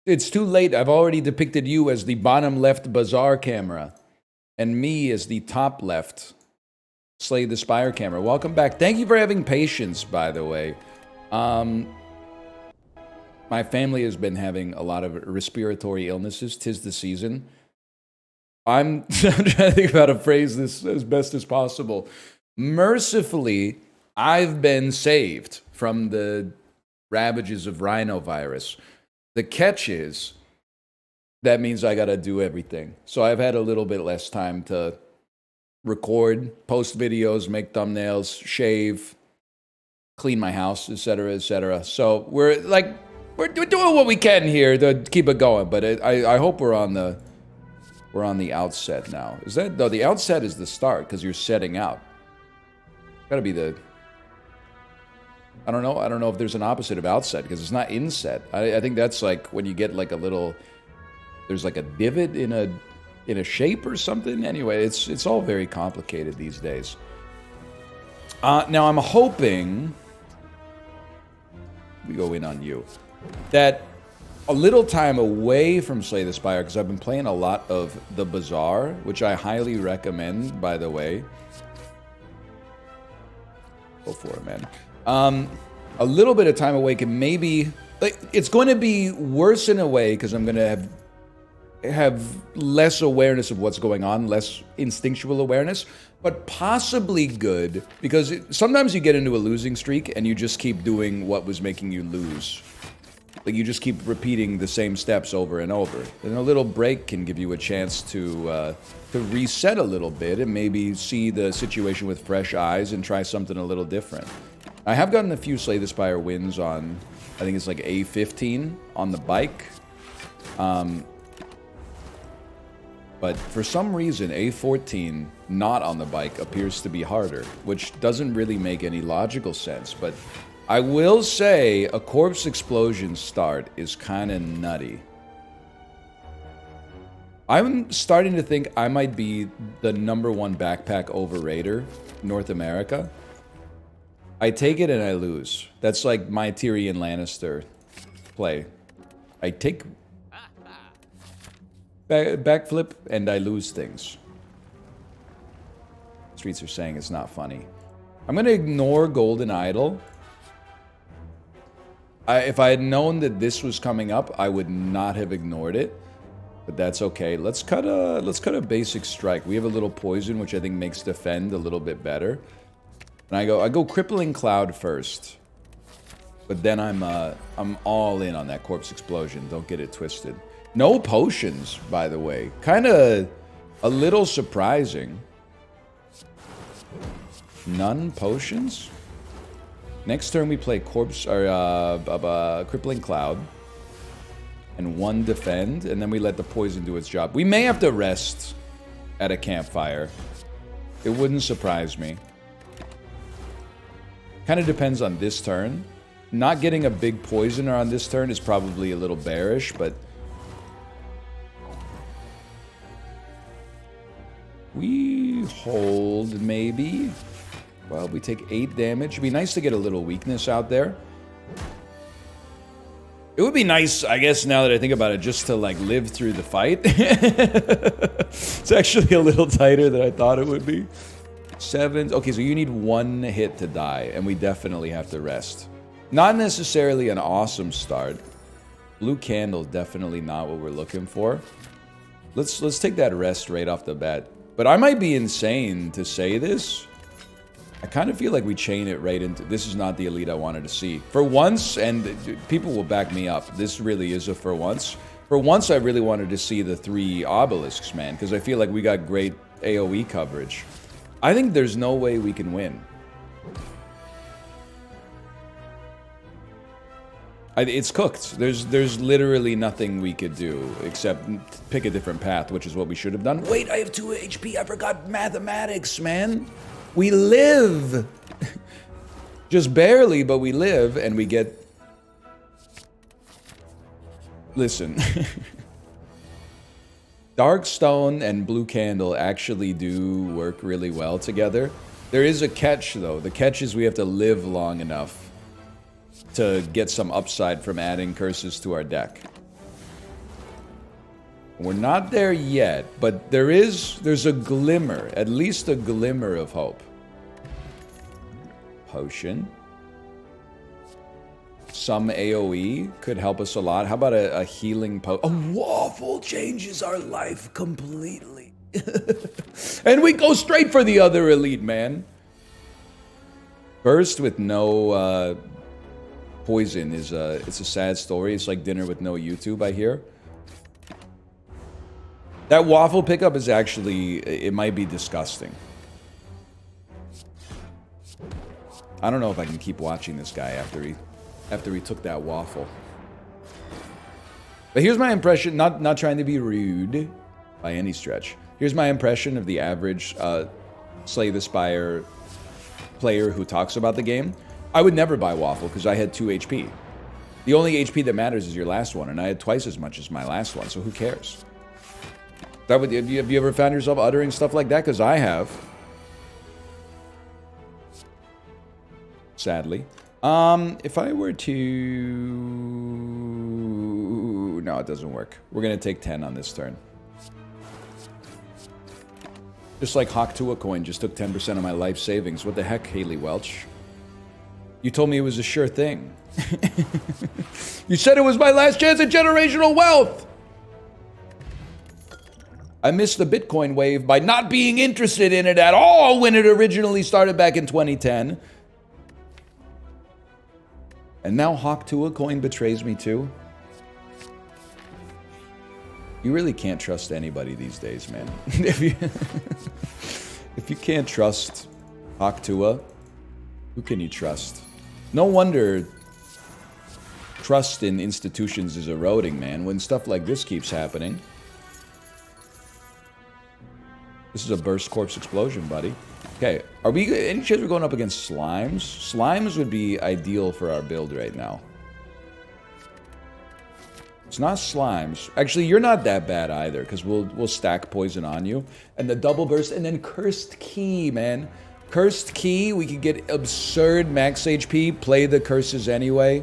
It's too late. I've already depicted you as the bottom left bazaar camera. And me as the top left Slay the Spire camera. Welcome back. Thank you for having patience, by the way. My family has been having a lot of respiratory illnesses. 'Tis the season. I'm trying to think of how to phrase this as best as possible. Mercifully, I've been saved from the ravages of rhinovirus. The catch is, that means I gotta do everything. So I've had a little bit less time to record, post videos, make thumbnails, shave, clean my house, etc., etc. So we're doing what we can here to keep it going. But I hope we're on the outset now. Is that no? The outset is the start because you're setting out. Gotta be the. I don't know if there's an opposite of outset because it's not inset. I think that's like when you get like a little. There's like a divot in a shape or something. Anyway, it's all very complicated these days. Now I'm hoping we go in on you that a little time away from Slay the Spire, because I've been playing a lot of the Bazaar, which I highly recommend, by the way. Go for it, man. A little bit of time away can maybe, like, it's going to be worse in a way because I'm going to have less awareness of what's going on, less instinctual awareness, but possibly good because sometimes you get into a losing streak and you just keep doing what was making you lose. Like you just keep repeating the same steps over and over. And a little break can give you a chance to reset a little bit and maybe see the situation with fresh eyes and try something a little different. I have gotten a few Slay the Spire wins on, I think it's like A15 on the bike. But for some reason, A14 not on the bike appears to be harder, which doesn't really make any logical sense. But I will say a corpse explosion start is kind of nutty. I'm starting to think I might be the #1 backpack overrater in North America. I take it and I lose. That's like my Tyrion Lannister play. I take backflip and I lose things. Streets are saying it's not funny. I'm going to ignore Golden Idol. If I had known that this was coming up, I would not have ignored it. But that's okay. Let's cut a basic strike. We have a little poison, which I think makes defend a little bit better. And I go crippling cloud first. But then I'm all in on that corpse explosion. Don't get it twisted. No potions, by the way. Kind of a little surprising. None potions? Next turn we play corpse or crippling cloud. And 1 defend, and then we let the poison do its job. We may have to rest at a campfire. It wouldn't surprise me. Kind of depends on this turn. Not getting a big poisoner on this turn is probably a little bearish, but we hold, maybe. Well, we take 8 damage. It'd be nice to get a little weakness out there. It would be nice, I guess, now that I think about it, just to, like, live through the fight. It's actually a little tighter than I thought it would be. 7. Okay, so you need 1 hit to die, and we definitely have to rest. Not necessarily an awesome start. Blue candle, definitely not what we're looking for. Let's take that rest right off the bat. But I might be insane to say this. I kind of feel like we chain it right into... This is not the elite I wanted to see. For once, and people will back me up, this really is a for once. For once, I really wanted to see the 3 obelisks, man, because I feel like we got great AoE coverage. I think there's no way we can win. It's cooked. There's literally nothing we could do except pick a different path, which is what we should have done. Wait, I have 2 HP. I forgot mathematics, man. We live. Just barely, but we live, and we get... Listen. Darkstone and Blue Candle actually do work really well together. There is a catch, though. The catch is we have to live long enough to get some upside from adding curses to our deck. We're not there yet, but there's a glimmer, at least a glimmer of hope. Potion. Some AoE could help us a lot. How about a healing A waffle changes our life completely. And we go straight for the other elite, man. Burst with no poison is it's a sad story. It's like dinner with no YouTube, I hear. That waffle pickup is actually, it might be disgusting. I don't know if I can keep watching this guy after he took that waffle. But here's my impression, not trying to be rude by any stretch. Here's my impression of the average Slay the Spire player who talks about the game. I would never buy waffle because I had 2 HP. The only HP that matters is your last one, and I had twice as much as my last one, so who cares? Have you ever found yourself uttering stuff like that? Because I have. Sadly. If I were to... No, it doesn't work. We're going to take 10 on this turn. Just like Hawk Tua coin just took 10% of my life savings. What the heck, Haley Welch? You told me it was a sure thing. You said it was my last chance at generational wealth! I missed the Bitcoin wave by not being interested in it at all when it originally started back in 2010. And now Hawk Tua coin betrays me too. You really can't trust anybody these days, man. If you can't trust Hawk Tua, who can you trust? No wonder trust in institutions is eroding, man, when stuff like this keeps happening. This is a burst corpse explosion, buddy. Okay, are we any chance we're going up against slimes? Slimes would be ideal for our build right now. It's not slimes. Actually, you're not that bad either, because we'll stack poison on you. And the double burst, and then cursed key, man. Cursed key, we could get absurd max HP, play the curses anyway.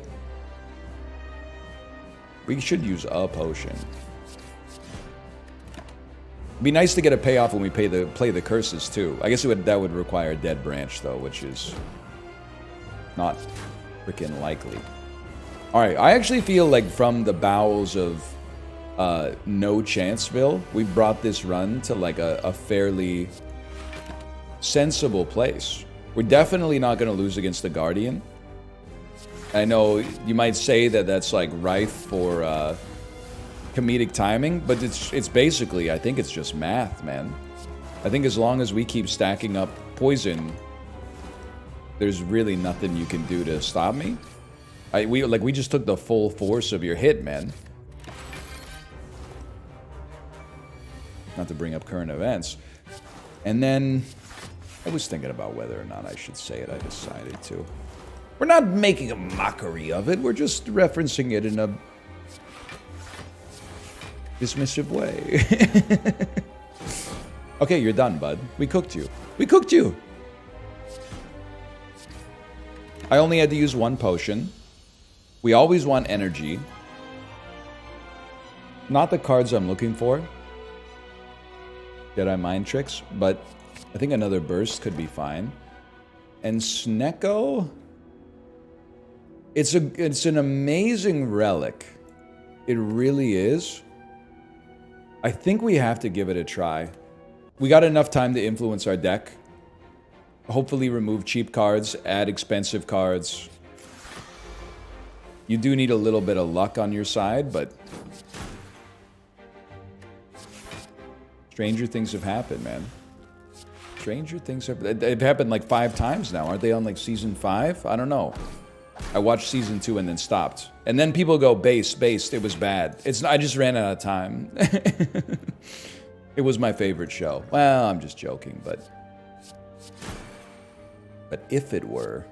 We should use a potion. It'd be nice to get a payoff when we play the curses too. I guess that would require a dead branch though, which is not freaking likely. All right, I actually feel like from the bowels of No Chanceville, we brought this run to like a fairly sensible place. We're definitely not going to lose against the Guardian. I know you might say that that's like rife for comedic timing, but it's basically, I think it's just math, man. I think as long as we keep stacking up poison, there's really nothing you can do to stop me. We just took the full force of your hit, man. Not to bring up current events. And then I was thinking about whether or not I should say it. I decided to. We're not making a mockery of it. We're just referencing it in a dismissive way. Okay, you're done, bud. We cooked you. We cooked you! I only had to use 1 potion. We always want energy. Not the cards I'm looking for. Jedi Mind Tricks, but I think another burst could be fine. And Snecko... It's an amazing relic. It really is. I think we have to give it a try. We got enough time to influence our deck. Hopefully remove cheap cards, add expensive cards. You do need a little bit of luck on your side, but... Stranger things have happened, man. Stranger things have... They've happened like 5 times now. Aren't they on like season 5? I don't know. I watched season 2 and then stopped. And then people go, based, it was bad. I just ran out of time. It was my favorite show. Well, I'm just joking, but if it were...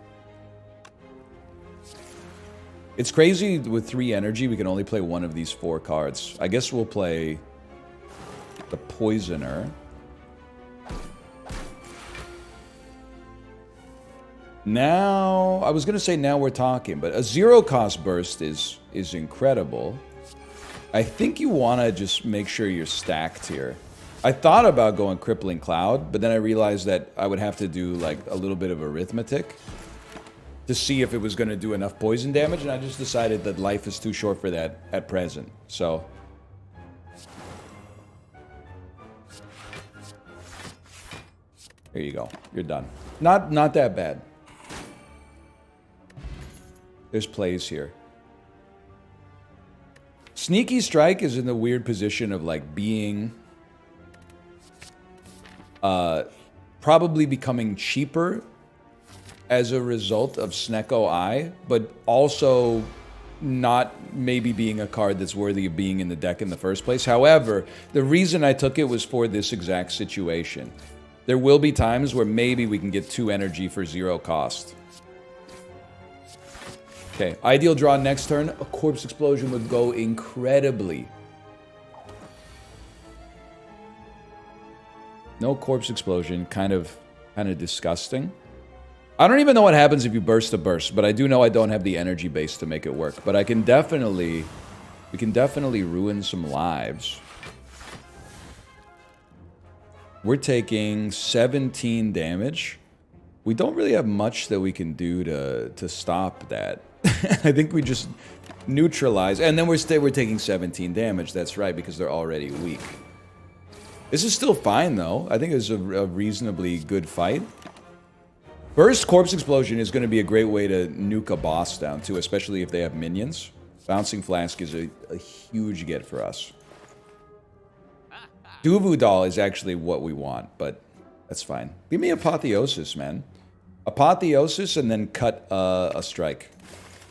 It's crazy with 3 energy, we can only play 1 of these 4 cards. I guess we'll play the Poisoner. Now, I was going to say now we're talking, but a 0-cost burst is incredible. I think you want to just make sure you're stacked here. I thought about going Crippling Cloud, but then I realized that I would have to do like a little bit of arithmetic to see if it was going to do enough poison damage, and I just decided that life is too short for that at present. So there you go. You're done. Not that bad. There's plays here. Sneaky Strike is in the weird position of like being probably becoming cheaper as a result of Snecko Eye, but also not maybe being a card that's worthy of being in the deck in the first place. However, the reason I took it was for this exact situation. There will be times where maybe we can get 2 energy for 0 cost. Okay, ideal draw next turn. A Corpse Explosion would go incredibly. No Corpse Explosion, kind of disgusting. I don't even know what happens if you burst a burst, but I do know I don't have the energy base to make it work. But I can definitely, we can definitely ruin some lives. We're taking 17 damage. We don't really have much that we can do to stop that. I think we just neutralize, and then we're taking 17 damage. That's right, because they're already weak. This is still fine though. I think it's a reasonably good fight. Burst Corpse Explosion is going to be a great way to nuke a boss down too, especially if they have minions. Bouncing Flask is a huge get for us. Duvu Doll is actually what we want, but that's fine. Give me Apotheosis, man. Apotheosis and then cut a strike.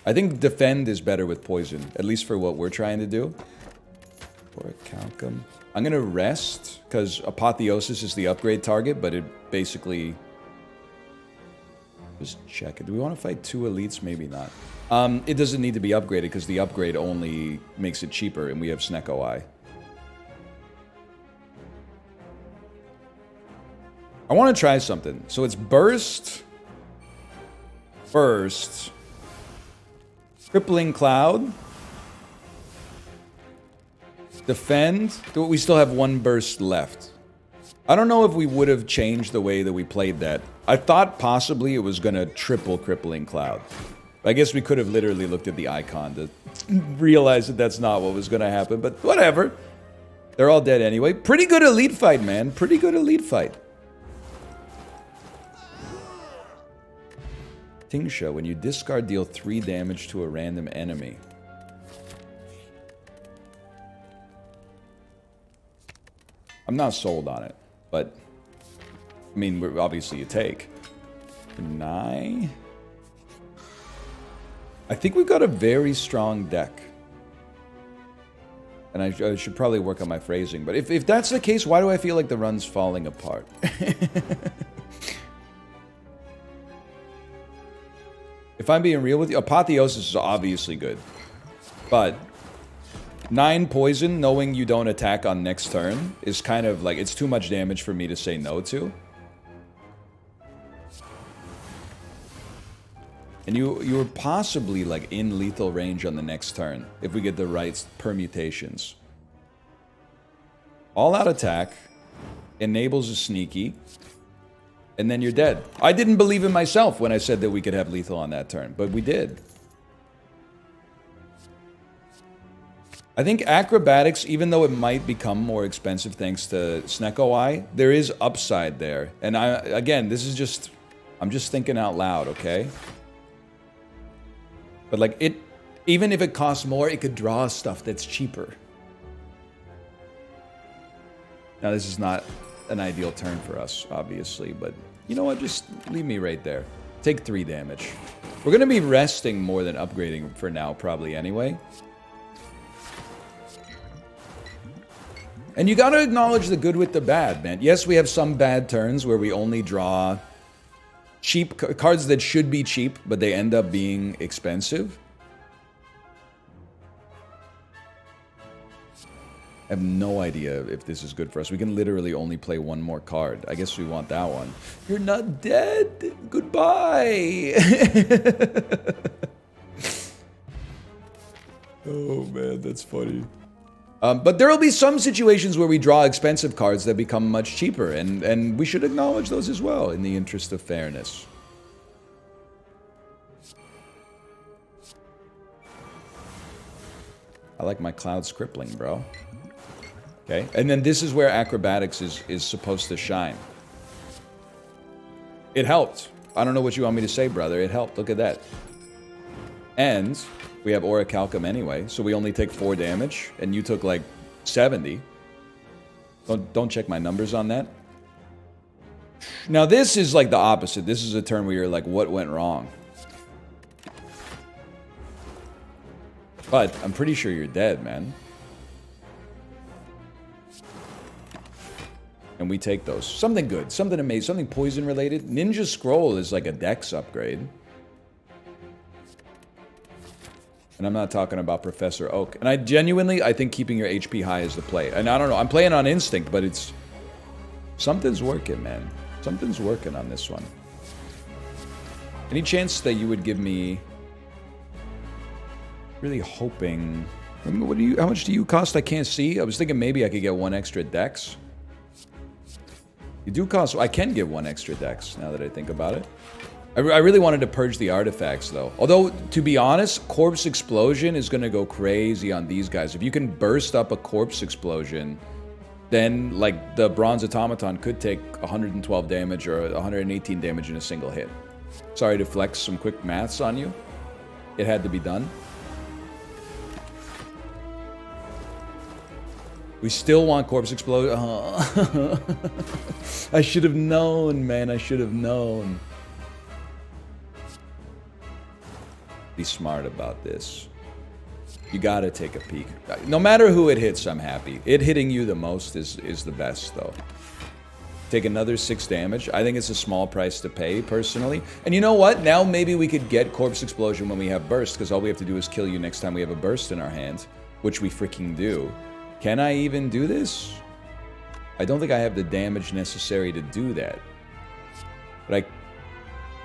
I think Defend is better with Poison, at least for what we're trying to do. Or a Calcum. I'm going to rest, because Apotheosis is the upgrade target, but it basically... Just check it. Do we want to fight 2 elites? Maybe not. It doesn't need to be upgraded, because the upgrade only makes it cheaper, and we have Snecko Eye. I want to try something. So it's Burst... First... Crippling Cloud. Defend. We still have 1 burst left. I don't know if we would have changed the way that we played that. I thought possibly it was going to triple Crippling Cloud. I guess we could have literally looked at the icon to realize that that's not what was going to happen, but whatever. They're all dead anyway. Pretty good elite fight, man. Pretty good elite fight. Tingsha, when you discard, deal 3 damage to a random enemy. I'm not sold on it, but I mean, obviously you take. Deny. I think we've got a very strong deck. And I should probably work on my phrasing, but if that's the case, why do I feel like the run's falling apart? If I'm being real with you, Apotheosis is obviously good. But 9 poison, knowing you don't attack on next turn, is kind of like, it's too much damage for me to say no to. And you were possibly like in lethal range on the next turn, if we get the right permutations. All out attack, enables a sneaky, and then you're dead. I didn't believe in myself when I said that we could have lethal on that turn, but we did. I think acrobatics, even though it might become more expensive thanks to Snecko Eye, there is upside there. And again, this is just, I'm just thinking out loud, okay? But like even if it costs more, it could draw stuff that's cheaper. Now this is not an ideal turn for us, obviously, but you know what? Just leave me right there. Take 3 damage. We're going to be resting more than upgrading for now, probably anyway. And you got to acknowledge the good with the bad, man. Yes, we have some bad turns where we only draw cheap cards that should be cheap, but they end up being expensive. I have no idea if this is good for us. We can literally only play 1 more card. I guess we want that one. You're not dead. Goodbye. Oh, man, that's funny. But there will be some situations where we draw expensive cards that become much cheaper, and we should acknowledge those as well in the interest of fairness. I like my Cloud's Crippling, bro. Okay, and then this is where Acrobatics is supposed to shine. It helped. I don't know what you want me to say, brother. It helped. Look at that. And we have Orichalcum anyway, so we only take 4 damage, and you took like 70. Don't check my numbers on that. Now this is like the opposite. This is a turn where you're like, what went wrong? But I'm pretty sure you're dead, man. And we take those. Something good, something amazing, something poison related. Ninja Scroll is like a dex upgrade. And I'm not talking about Professor Oak. And I think keeping your HP high is the play. And I don't know, I'm playing on instinct, but it's... something's working, man. Something's working on this one. Any chance that you would give me... really hoping... what do you? How much do you cost? I can't see. I was thinking maybe I could get 1 extra dex. You do cost... I can get 1 extra dex, now that I think about it. I really wanted to purge the artifacts, though. Although, to be honest, Corpse Explosion is going to go crazy on these guys. If you can burst up a Corpse Explosion, then, like, the Bronze Automaton could take 112 damage or 118 damage in a single hit. Sorry to flex some quick maths on you. It had to be done. We still want Corpse Explosion. Oh. I should have known, man. I should have known. Be smart about this. You gotta take a peek. No matter who it hits, I'm happy. It hitting you the most is the best, though. Take another 6 damage. I think it's a small price to pay, personally. And you know what? Now maybe we could get Corpse Explosion when we have Burst, because all we have to do is kill you next time we have a Burst in our hands, which we freaking do. Can I even do this? I don't think I have the damage necessary to do that. But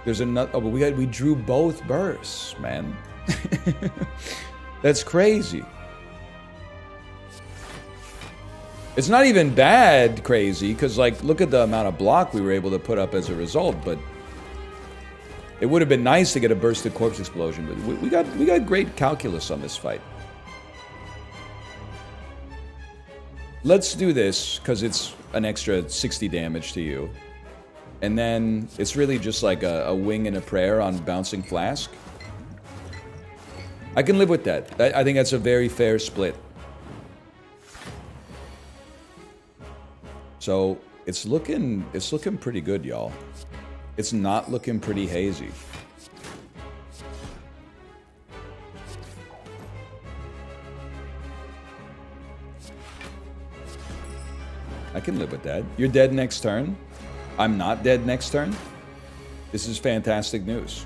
there's another... oh, but we drew both bursts, man. That's crazy. It's not even bad crazy, because, like, look at the amount of block we were able to put up as a result, but... it would have been nice to get a bursted Corpse Explosion, but we got great calculus on this fight. Let's do this, because it's an extra 60 damage to you. And then it's really just like a wing and a prayer on Bouncing Flask. I can live with that. I think that's a very fair split. So it's looking pretty good, y'all. It's not looking pretty hazy. I can live with that. You're dead next turn. I'm not dead next turn. This is fantastic news.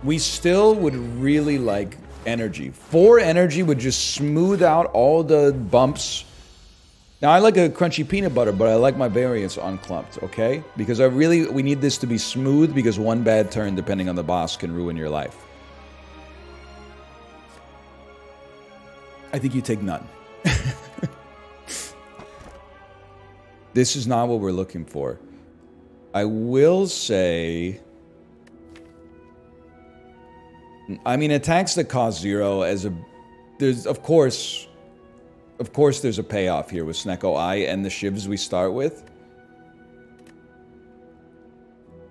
We still would really like energy. 4 energy would just smooth out all the bumps. Now, I like a crunchy peanut butter, but I like my variants unclumped, okay? Because we need this to be smooth, because 1 bad turn, depending on the boss, can ruin your life. I think you take none. This is not what we're looking for. I will say... I mean, attacks that cost 0 as a... there's, of course, there's a payoff here with Snecko Eye and the shivs we start with.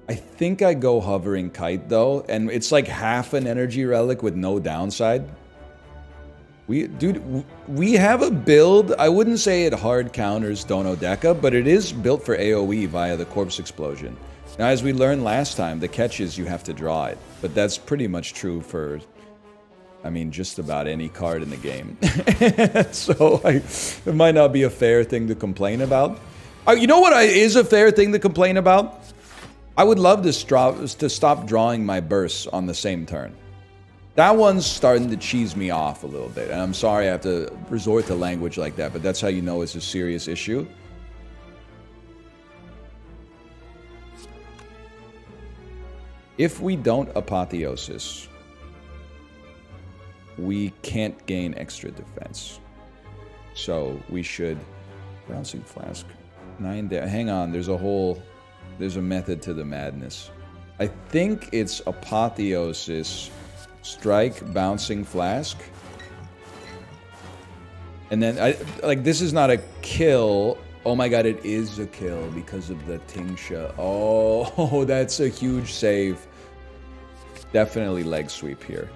I think I go Hovering Kite, though, and it's like half an energy relic with no downside. Dude, we have a build. I wouldn't say it hard counters Dono Deca, but it is built for AoE via the Corpse Explosion. Now, as we learned last time, the catch is you have to draw it. But that's pretty much true for, I mean, just about any card in the game. So, it might not be a fair thing to complain about. You know what is a fair thing to complain about? I would love to stop drawing my bursts on the same turn. That one's starting to cheese me off a little bit. And I'm sorry I have to resort to language like that, but that's how you know it's a serious issue. If we don't Apotheosis, we can't gain extra defense. So we should... Bouncing Flask. 9 damage. Hang on, there's a method to the madness. I think it's Apotheosis, Strike, Bouncing Flask. And then, this is not a kill. Oh my god, it is a kill because of the Tingsha. Oh, that's a huge save. Definitely leg sweep here.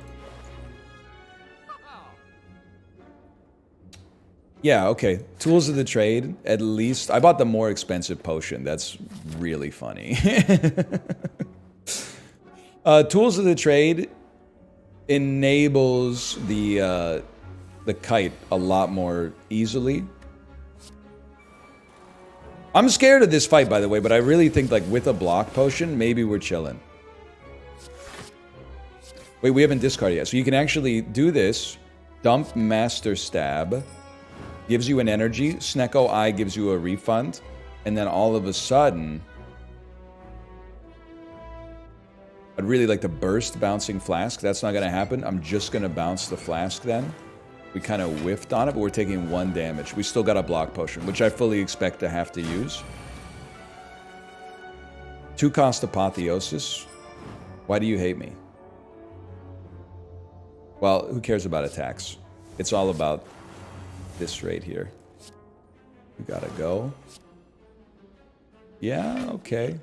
Yeah, okay. Tools of the trade, at least. I bought the more expensive potion. That's really funny. Tools of the trade enables the kite a lot more easily. I'm scared of this fight, by the way, but I really think, like, with a block potion, maybe we're chilling. Wait, we haven't discarded yet. So you can actually do this. Dump Master Stab. Gives you an energy. Snecko Eye gives you a refund. And then all of a sudden... I'd really like to burst Bouncing Flask. That's not going to happen. I'm just going to bounce the Flask then. We kind of whiffed on it, but we're taking 1 damage. We still got a block potion, which I fully expect to have to use. 2-cost Apotheosis. Why do you hate me? Well, who cares about attacks? It's all about this right here. We gotta go. Yeah, okay.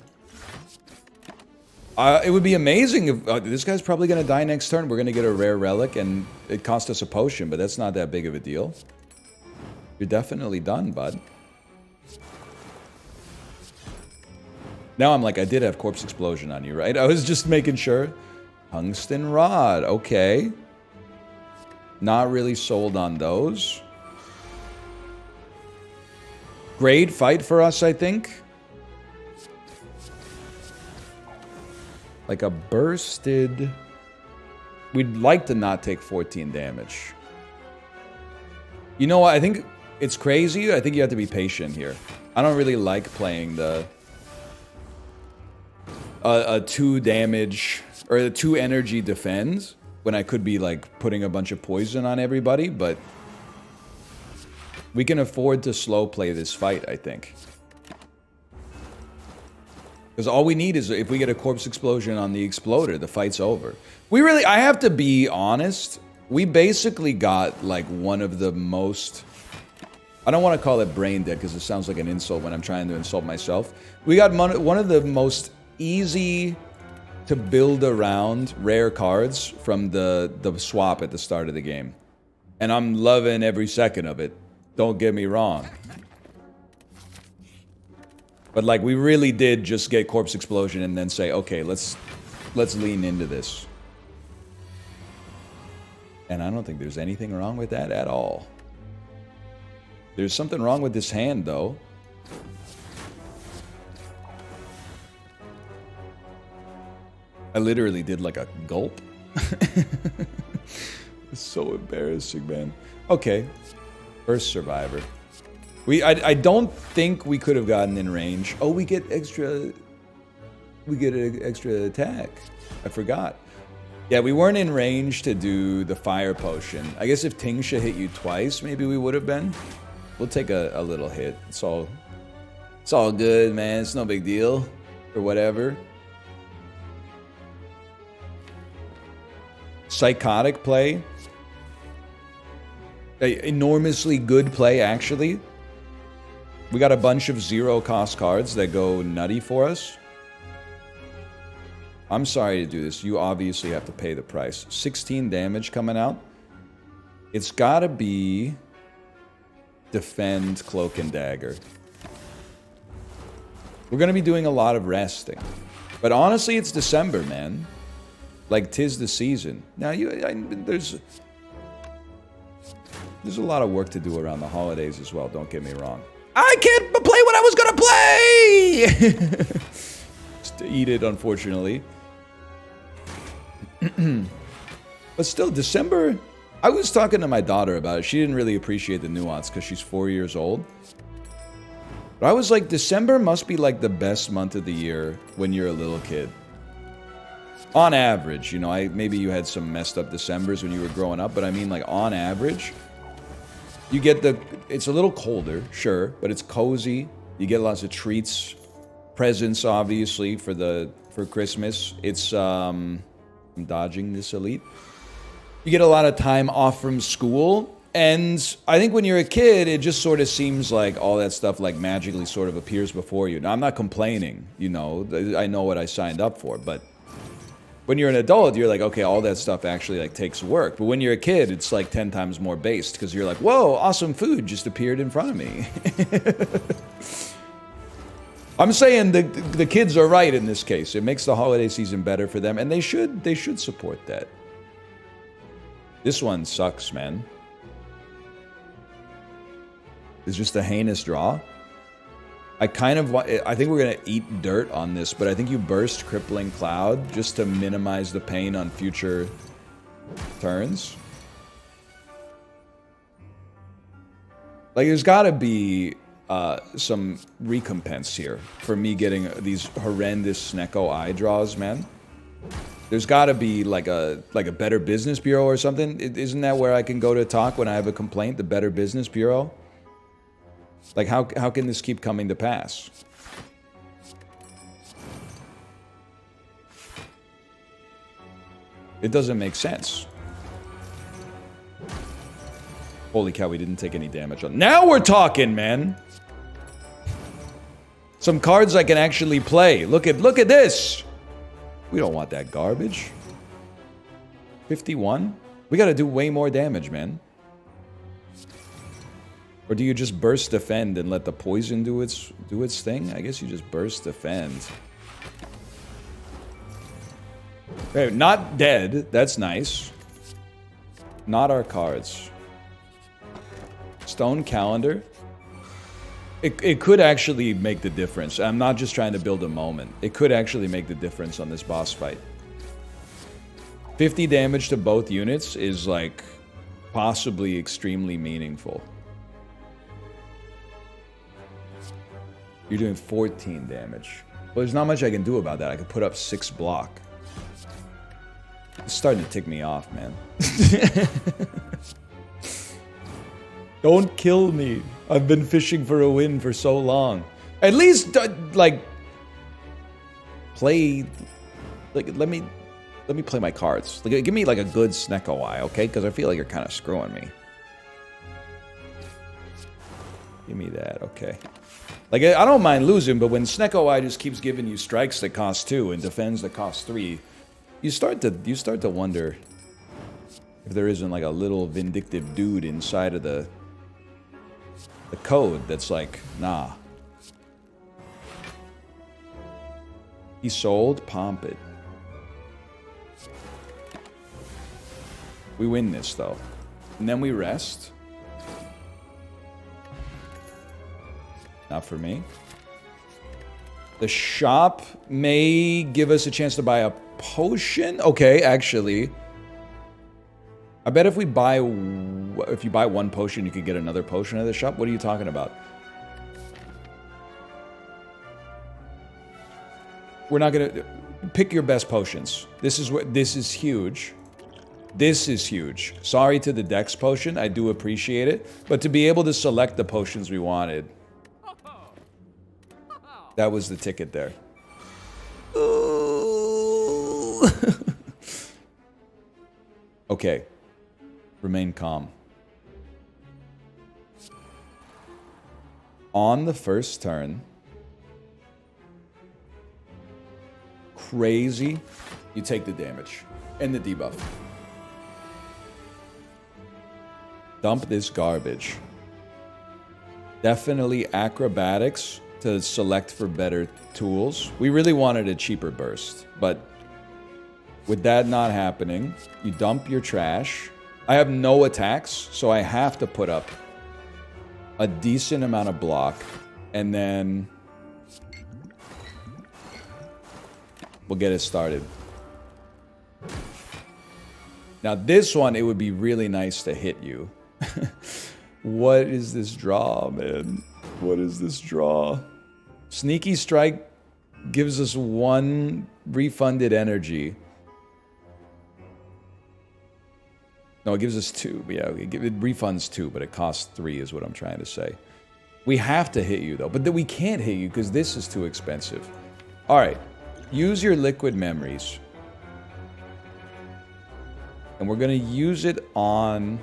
It would be amazing if... this guy's probably gonna die next turn. We're gonna get a rare relic, and it cost us a potion, but that's not that big of a deal. You're definitely done, bud. Now I'm like, I did have Corpse Explosion on you, right? I was just making sure. Tungsten Rod, okay. Not really sold on those. Great fight for us, I think. Like a bursted... We'd like to not take 14 damage. You know what? I think it's crazy. I think you have to be patient here. I don't really like playing the... a 2 damage... Or a 2 energy defend. When I could be, like, putting a bunch of poison on everybody, but... We can afford to slow play this fight, I think. Because all we need is, if we get a Corpse Explosion on the Exploder, the fight's over. We really, I have to be honest, we basically got, like, one of the most... I don't want to call it brain dead, because it sounds like an insult when I'm trying to insult myself. We got one of the most easy to build around rare cards from the swap at the start of the game. And I'm loving every second of it. Don't get me wrong. But, like, we really did just get Corpse Explosion and then say, okay, let's lean into this. And I don't think there's anything wrong with that at all. There's something wrong with this hand, though. I literally did, like, a gulp. It's so embarrassing, man. Okay. First Survivor. I don't think we could have gotten in range. Oh, we get extra... We get an extra attack. I forgot. Yeah, we weren't in range to do the fire potion. I guess if Tingsha hit you twice, maybe we would have been. We'll take a little hit. It's all good, man. It's no big deal. Or whatever. Psychotic play. Enormously good play, actually. We got a bunch of 0-cost cards that go nutty for us. I'm sorry to do this. You obviously have to pay the price. 16 damage coming out. It's gotta be... Defend, Cloak, and Dagger. We're gonna be doing a lot of resting. But honestly, it's December, man. Like, 'tis the season. Now, there's a lot of work to do around the holidays as well, don't get me wrong. I can't play what I was gonna play! Just to eat it, unfortunately. But still, December... I was talking to my daughter about it. She didn't really appreciate the nuance because she's 4 years old. But I was like, December must be like the best month of the year when you're a little kid. On average, you know, maybe you had some messed up Decembers when you were growing up, but I mean, like, on average, You get the... It's a little colder, sure, but it's cozy. You get lots of treats. Presents, obviously, for Christmas. It's, I'm dodging this elite. You get a lot of time off from school. And I think when you're a kid, it just sort of seems like all that stuff like magically sort of appears before you. Now, I'm not complaining, you know. I know what I signed up for, but when you're an adult, you're like, okay, all that stuff actually like takes work. But when you're a kid, it's like 10 times more based because you're like, whoa, awesome food just appeared in front of me. I'm saying the kids are right in this case. It makes the holiday season better for them, and they should support that. This one sucks, man. It's just a heinous draw. I think we're gonna eat dirt on this, but I think you burst Crippling Cloud just to minimize the pain on future turns. Like, there's gotta be some recompense here for me getting these horrendous Snecko eye draws, man. There's gotta be like a Better Business Bureau or something. Isn't that where I can go to talk when I have a complaint? The Better Business Bureau? Like, how can this keep coming to pass? It doesn't make sense. Holy cow, we didn't take any damage on. Now we're talking, man! Some cards I can actually play. Look at this! We don't want that garbage. 51? We gotta do way more damage, man. Or do you just burst defend and let the poison do its thing? I guess you just burst defend. Okay, not dead. That's nice. Not our cards. Stone Calendar. It could actually make the difference. I'm not just trying to build a moment. It could actually make the difference on this boss fight. 50 damage to both units is like possibly extremely meaningful. You're doing 14 damage. Well, there's not much I can do about that. I could put up 6 block. It's starting to tick me off, man. Don't kill me. I've been fishing for a win for so long. At least, like, play... Like, let me play my cards. Like, give me, like, a good Snecko Eye, okay? Because I feel like you're kind of screwing me. Give me that, okay. Like, I don't mind losing, but when Snecko Eye just keeps giving you strikes that cost 2 and defends that cost 3, you start to wonder if there isn't like a little vindictive dude inside of the code that's like, nah. He sold, pomp it. We win this though, and then we rest. Not for me. The shop may give us a chance to buy a potion. Okay, actually. I bet if you buy one potion, you could get another potion at the shop. What are you talking about? We're not gonna... Pick your best potions. This is huge. This is huge. Sorry to the Dex potion. I do appreciate it. But to be able to select the potions we wanted... That was the ticket there. Okay. Remain calm. On the first turn, crazy, you take the damage and the debuff. Dump this garbage. Definitely acrobatics to select for better tools. We really wanted a cheaper burst, but with that not happening, you dump your trash. I have no attacks, so I have to put up a decent amount of block, and then we'll get it started. Now this one, it would be really nice to hit you. What is this draw, man? What is this draw? Sneaky Strike gives us 1 refunded energy. No, it gives us 2. Yeah, it refunds 2, but it costs 3 is what I'm trying to say. We have to hit you, though. But then we can't hit you because this is too expensive. All right. Use your liquid memories. And we're going to use it on...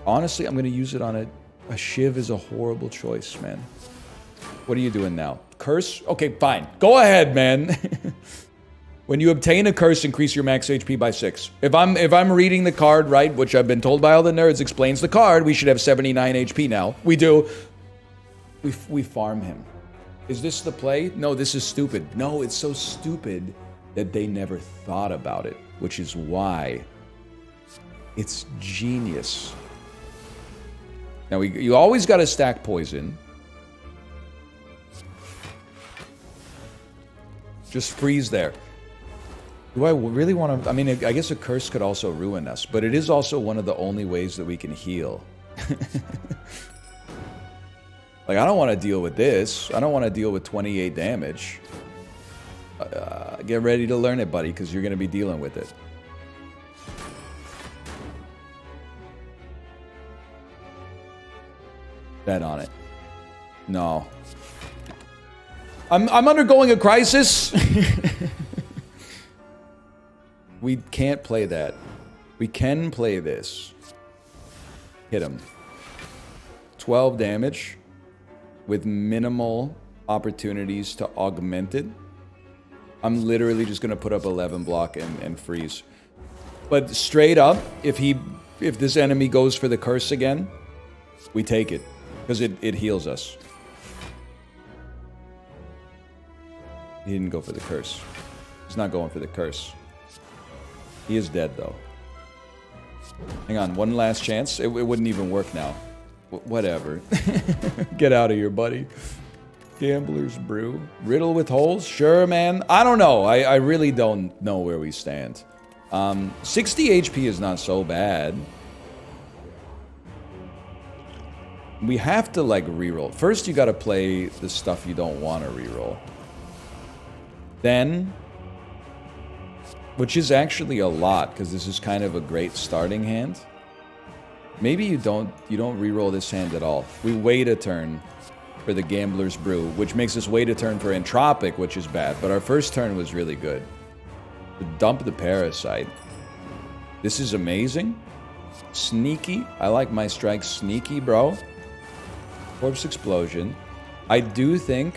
Honestly, I'm going to use it on a Shiv is a horrible choice, man. What are you doing now? Curse? Okay, fine. Go ahead, man. When you obtain a curse, increase your max HP by 6. If I'm reading the card right, which I've been told by all the nerds explains the card, we should have 79 HP now. We do. We farm him. Is this the play? No, this is stupid. No, it's so stupid that they never thought about it, which is why it's genius. Now, you always got to stack poison. Just freeze there. Do I really want to... I mean, I guess a curse could also ruin us, but it is also one of the only ways that we can heal. Like, I don't want to deal with this. I don't want to deal with 28 damage. Get ready to learn it, buddy, because you're going to be dealing with it. Bet on it. No. I'm undergoing a crisis. We can't play that. We can play this. Hit him. 12 damage with minimal opportunities to augment it. I'm literally just going to put up 11 block and freeze. But straight up, if this enemy goes for the curse again, we take it. Because it heals us. He didn't go for the curse. He's not going for the curse. He is dead, though. Hang on, one last chance. It wouldn't even work now. Whatever. Get out of here, buddy. Gambler's Brew. Riddle with holes? Sure, man. I don't know. I really don't know where we stand. 60 HP is not so bad. We have to, like, reroll. First, you gotta play the stuff you don't want to reroll. Then... Which is actually a lot, because this is kind of a great starting hand. Maybe you don't reroll this hand at all. We wait a turn for the Gambler's Brew, which makes us wait a turn for Entropic, which is bad. But our first turn was really good. We dump the Parasite. This is amazing. Sneaky. I like my strike sneaky, bro. Corpse Explosion. I do think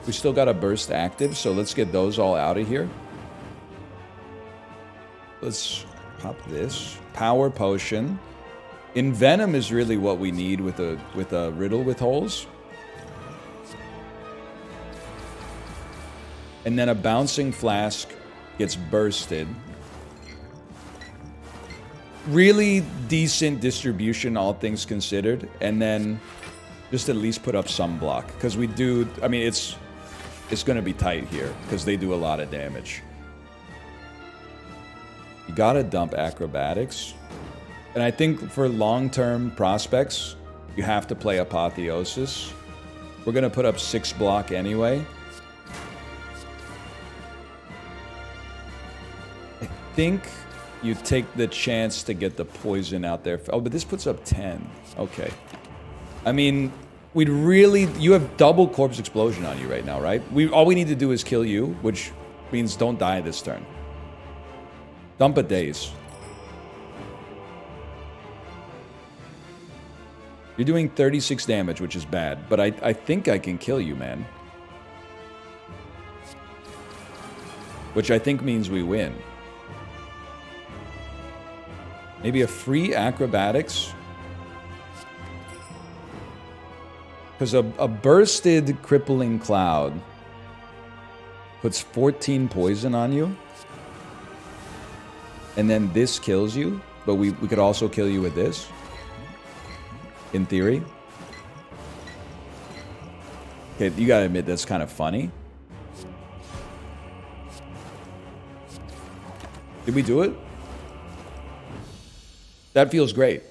we still got a Burst active, so let's get those all out of here. Let's pop this. Power Potion. Envenom is really what we need with a Riddle with holes. And then a Bouncing Flask gets bursted. Really decent distribution, all things considered. And then just at least put up some block. Because we do... I mean, it's going to be tight here. Because they do a lot of damage. You gotta dump Acrobatics. And I think for long-term prospects, you have to play Apotheosis. We're gonna put up 6 block anyway. I think you take the chance to get the poison out there. Oh, but this puts up 10. Okay. I mean, we'd really... You have double Corpse Explosion on you right now, right? All we need to do is kill you, which means don't die this turn. Dump a Daze. You're doing 36 damage, which is bad. But I think I can kill you, man. Which I think means we win. Maybe a free Acrobatics. Because a bursted Crippling Cloud puts 14 poison on you. And then this kills you, but we could also kill you with this. In theory. Okay, you gotta admit that's kind of funny. Did we do it? That feels great.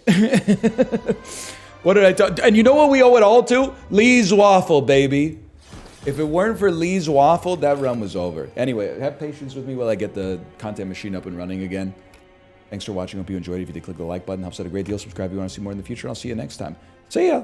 What did I tell? And you know what we owe it all to? Lee's Waffle, baby. If it weren't for Lee's waffle, that run was over. Anyway, have patience with me while I get the content machine up and running again. Thanks for watching. Hope you enjoyed it. If you did, click the like button. Helps out a great deal. Subscribe if you want to see more in the future. I'll see you next time. See ya.